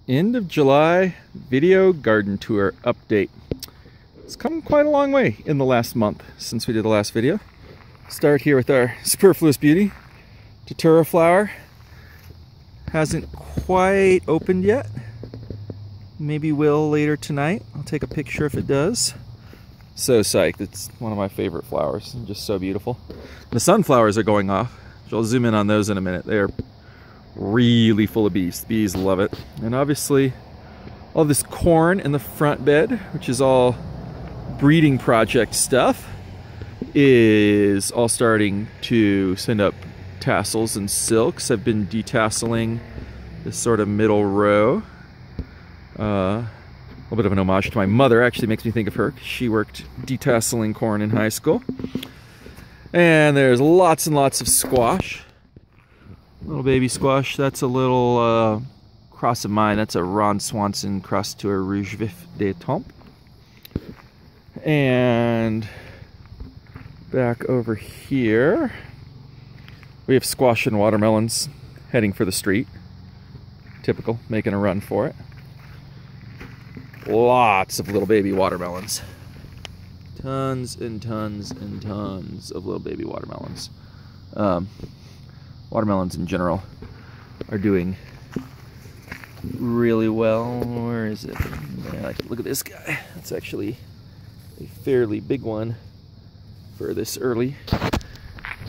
End of July video garden tour update. It's come quite a long way in the last month since we did the last video. Start here with our superfluous beauty, Datura flower. Hasn't quite opened yet. Maybe will later tonight. I'll take a picture if it does. So psyched. It's one of my favorite flowers. Just so beautiful. The sunflowers are going off. I'll zoom in on those in a minute. They're really full of bees. The bees love it. And obviously all this corn in the front bed, which is all breeding project stuff, is all starting to send up tassels and silks. I've been detasseling this sort of middle row. A little bit of an homage to my mother. Actually makes me think of her. She worked detasseling corn in high school. And there's lots and lots of squash. Little baby squash. That's a little cross of mine. That's a Ron Swanson cross to a Rouge Vif d'Etampes. And back over here, we have squash and watermelons heading for the street. Typical, making a run for it. Lots of little baby watermelons. Tons and tons and tons of little baby watermelons. Watermelons in general are doing really well. Where is it? Look at this guy. It's actually a fairly big one for this early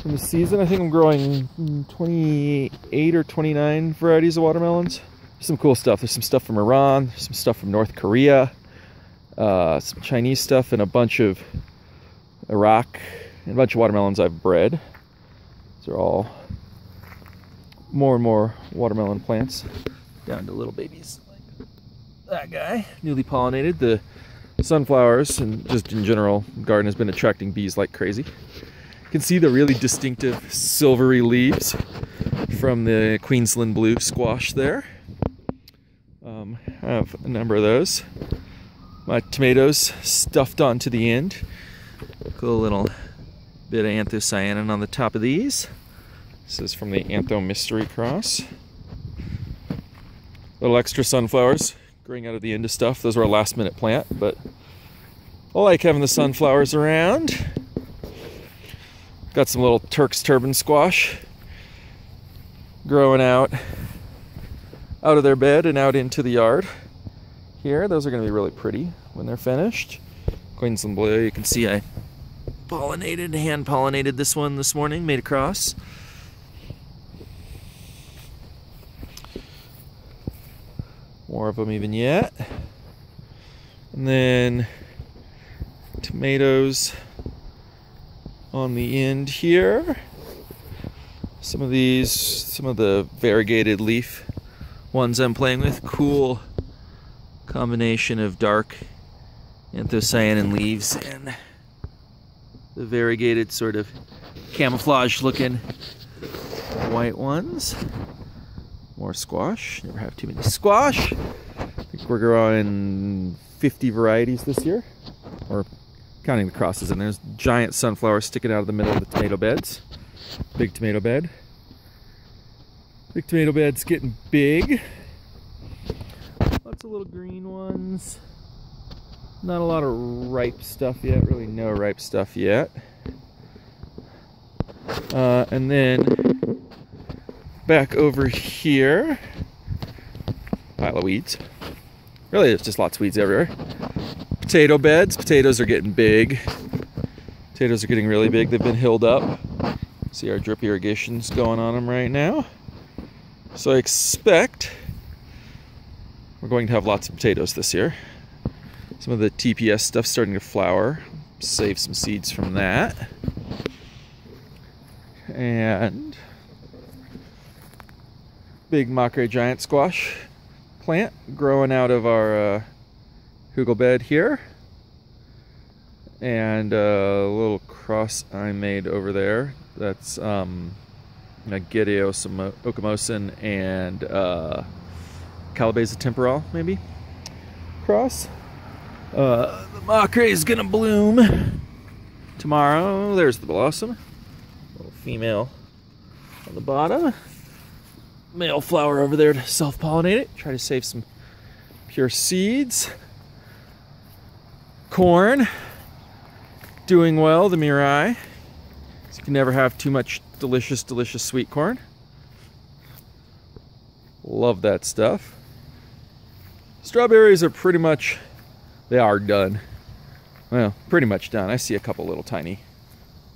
in the season. I think I'm growing 28 or 29 varieties of watermelons. Some cool stuff. There's some stuff from Iran, there's some stuff from North Korea, some Chinese stuff, and a bunch of Iraq, and a bunch of watermelons I've bred. These are all more and more watermelon plants, down to little babies like that guy, newly pollinated. The sunflowers and just in general, the garden has been attracting bees like crazy. You can see the really distinctive silvery leaves from the Queensland blue squash there. I have a number of those. My tomatoes stuffed onto the end. Cool little bit of anthocyanin on the top of these. This is from the Antho Mystery Cross. Little extra sunflowers growing out of the end of stuff. Those were a last minute plant, but I like having the sunflowers around. Got some little Turk's turban squash growing out of their bed and out into the yard here. Those are going to be really pretty when they're finished. Queensland blue, you can see I hand pollinated this one this morning, made a cross. More of them even yet. And then tomatoes on the end here. Some of the variegated leaf ones I'm playing with. Cool combination of dark anthocyanin leaves and the variegated sort of camouflage looking white ones. More squash. Never have too many squash. I think we're growing 50 varieties this year, or counting the crosses. And there's giant sunflowers sticking out of the middle of the tomato beds. Big tomato bed. Big tomato bed's getting big. Lots of little green ones. Not a lot of ripe stuff yet. Really no ripe stuff yet. And then back over here, pile of weeds. Really, there's just lots of weeds everywhere. Potato beds. Potatoes are getting big. Potatoes are getting really big. They've been hilled up. See our drip irrigations going on them right now. So I expect we're going to have lots of potatoes this year. Some of the TPS stuff's starting to flower. Save some seeds from that. And big Macrae giant squash plant growing out of our hugel bed here. And a little cross I made over there. That's Gedeo Okamosin and Calabeza temporal, maybe, cross. The Macrae is gonna bloom tomorrow. There's the blossom. Little female on the bottom. Male flower over there to self-pollinate it. Try to save some Pure seeds. Corn. Doing well, the Mirai. So you can never have too much delicious, delicious sweet corn. Love that stuff. Strawberries are pretty much, they are done. Well, pretty much done. I see a couple little tiny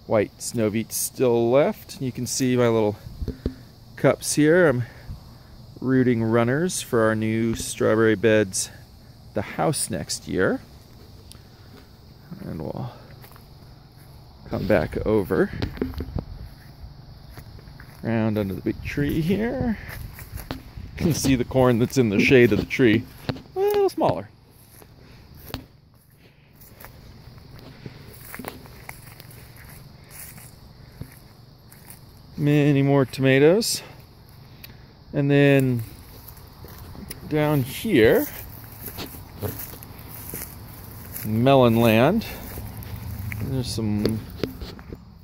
white Snoviets still left. You can see my little cups here. I'm rooting runners for our new strawberry beds, the house next year. And we'll come back over around under the big tree here. You can see the corn that's in the shade of the tree. A little smaller. Many more tomatoes. And then down here, melon land. There's some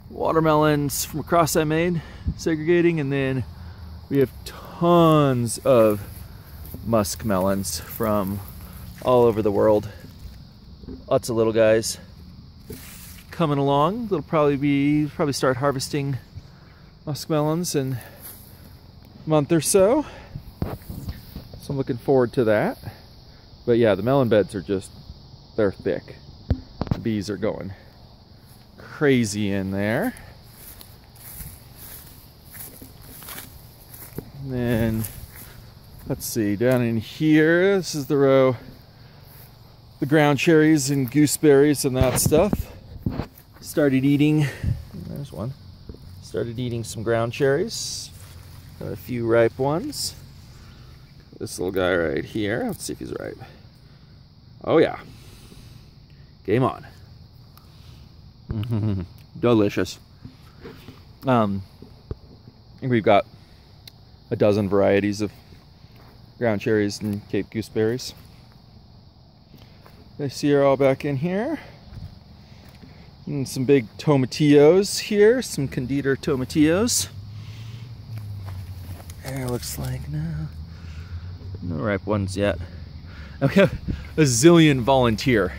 watermelons from a cross I made, segregating, and then we have tons of musk melons from all over the world. Lots of little guys coming along. They'll probably start harvesting musk melons in a month or so. So I'm looking forward to that. But yeah, the melon beds are just, they're thick. The bees are going crazy in there. And then, let's see, down in here, this is the row, the ground cherries and gooseberries and that stuff. Started eating, there's one. Started eating some ground cherries. Got a few ripe ones. This little guy right here, let's see if he's ripe. Oh yeah. Game on. Delicious. I think we've got a dozen varieties of ground cherries and Cape gooseberries. I see her all back in here. And some big tomatillos here, some Candida tomatillos. There looks like no ripe ones yet. And we have a zillion volunteer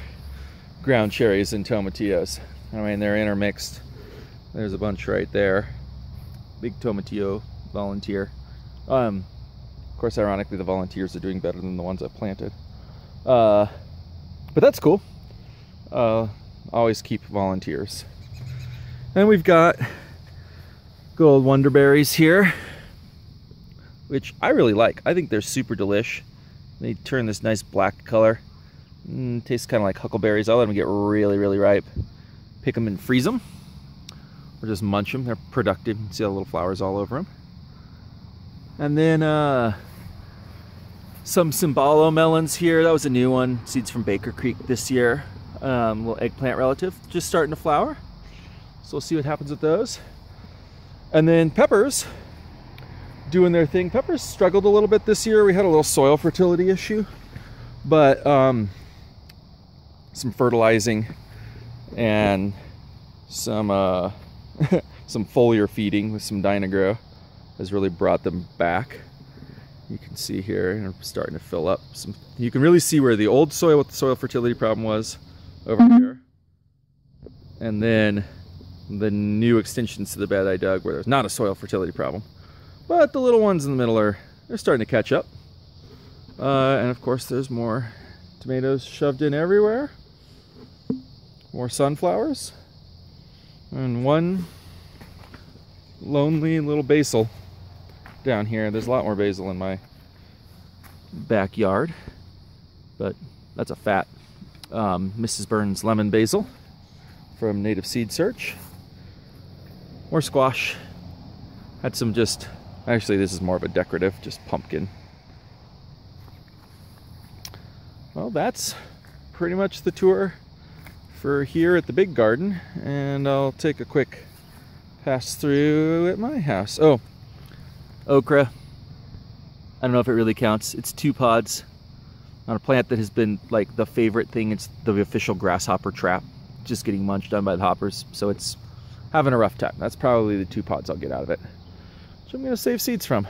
ground cherries and tomatillos. I mean, they're intermixed. There's a bunch right there. Big tomatillo volunteer. Of course, ironically, the volunteers are doing better than the ones I planted. But that's cool. Always keep volunteers. And we've got good old Wonderberries here, which I really like. I think they're super delish. They turn this nice black color. Tastes kind of like huckleberries. I'll let them get really, really ripe. Pick them and freeze them, or just munch them. They're productive. You can see all the little flowers all over them. And then some Cimbalo melons here. That was a new one. Seeds from Baker Creek this year. Little eggplant relative, just starting to flower. So we'll see what happens with those. And then peppers doing their thing. Peppers struggled a little bit this year. We had a little soil fertility issue, but some fertilizing and some some foliar feeding with some Dynagrow has really brought them back. You can see here, they're starting to fill up. You can really see where the old soil with the soil fertility problem was over here, and then the new extensions to the bed I dug where there's not a soil fertility problem, but the little ones in the middle they're starting to catch up. And of course there's more tomatoes shoved in everywhere, more sunflowers, and one lonely little basil down here. There's a lot more basil in my backyard, but that's a fat Mrs. Burns lemon basil from Native Seed Search. More squash. Had some actually this is more of a decorative, just pumpkin. Well, that's pretty much the tour for here at the big garden, and I'll take a quick pass through at my house. Oh, okra. I don't know if it really counts. It's 2 pods on a plant that has been like the favorite thing. It's the official grasshopper trap, just getting munched on by the hoppers. So it's having a rough time. That's probably the 2 pods I'll get out of it, which I'm going to save seeds from.